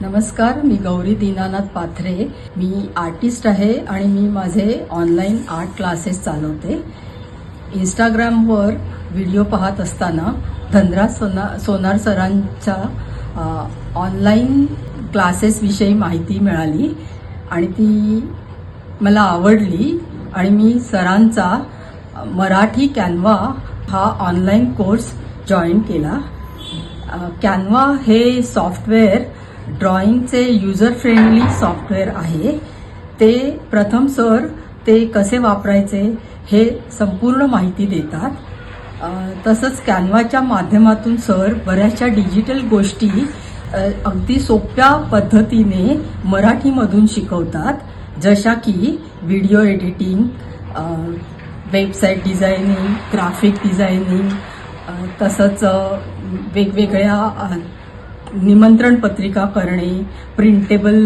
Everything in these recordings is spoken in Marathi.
नमस्कार, मी गौरी दीनानाथ पाथरे. मी आर्टिस्ट आहे आणि मी माझे ऑनलाईन आर्ट क्लासेस चालवते. इंस्टाग्रामवर व्हिडिओ पाहत असताना धनराज सोनार सरांच्या ऑनलाईन क्लासेसविषयी माहिती मिळाली आणि ती मला आवडली आणि मी सरांचा मराठी कॅनवा हा ऑनलाईन कोर्स जॉईन केला. कॅनवा हे सॉफ्टवेअर ड्रॉइंगचे युजर फ्रेंडली सॉफ्टवेअर आहे. ते प्रथम सर ते कसे वापरायचे हे संपूर्ण माहिती देतात. तसंच कॅनवाच्या माध्यमातून सर बऱ्याचशा डिजिटल गोष्टी अगदी सोप्या पद्धतीने मराठीमधून शिकवतात, जशा की video editing, website designing, graphic designing, तसंच वेगवेगळ्या निमंत्रण पत्रिका करणे, प्रिंटेबल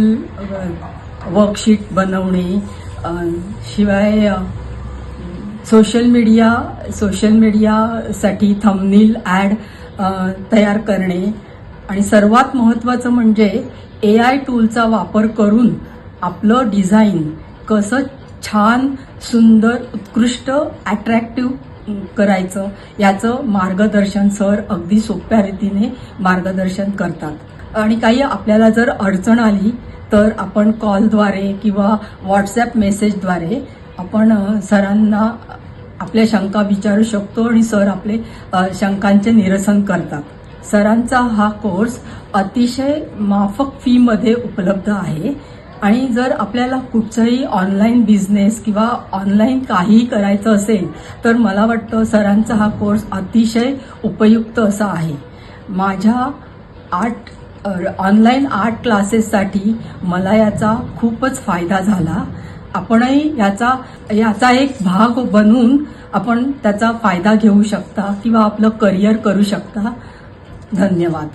वर्कशीट बनवणे, शिवाय सोशल मीडियासाठी थंबनेल ॲड तयार करणे आणि सर्वात महत्त्वाचं म्हणजे AI टूलचा वापर करून आपलं डिझाईन कसं छान, सुंदर, उत्कृष्ट, अट्रॅक्टिव्ह करायचं याचं मार्गदर्शन सर अगदी सोप्या रीतीने मार्गदर्शन करतात. आणि काही आपल्याला जर अडचण आली तर आपण कॉलद्वारे किंवा व्हॉट्सॲप मेसेजद्वारे आपण सरांना आपल्या शंका विचारू शकतो आणि सर आपले शंकांचे निरसन करतात. सरांचा हा कोर्स अतिशय माफक फीमध्ये उपलब्ध आहे आणि जर आपल्याला कुठचंही ऑनलाईन बिझनेस किंवा ऑनलाईन काहीही करायचं असेल तर मला वाटतं सरांचा हा कोर्स अतिशय उपयुक्त असा आहे. माझ्या ऑनलाईन आर्ट क्लासेससाठी मला याचा खूपच फायदा झाला. आपणही याचा एक भाग बनून आपण त्याचा फायदा घेऊ शकता किंवा आपलं करिअर करू शकता. धन्यवाद.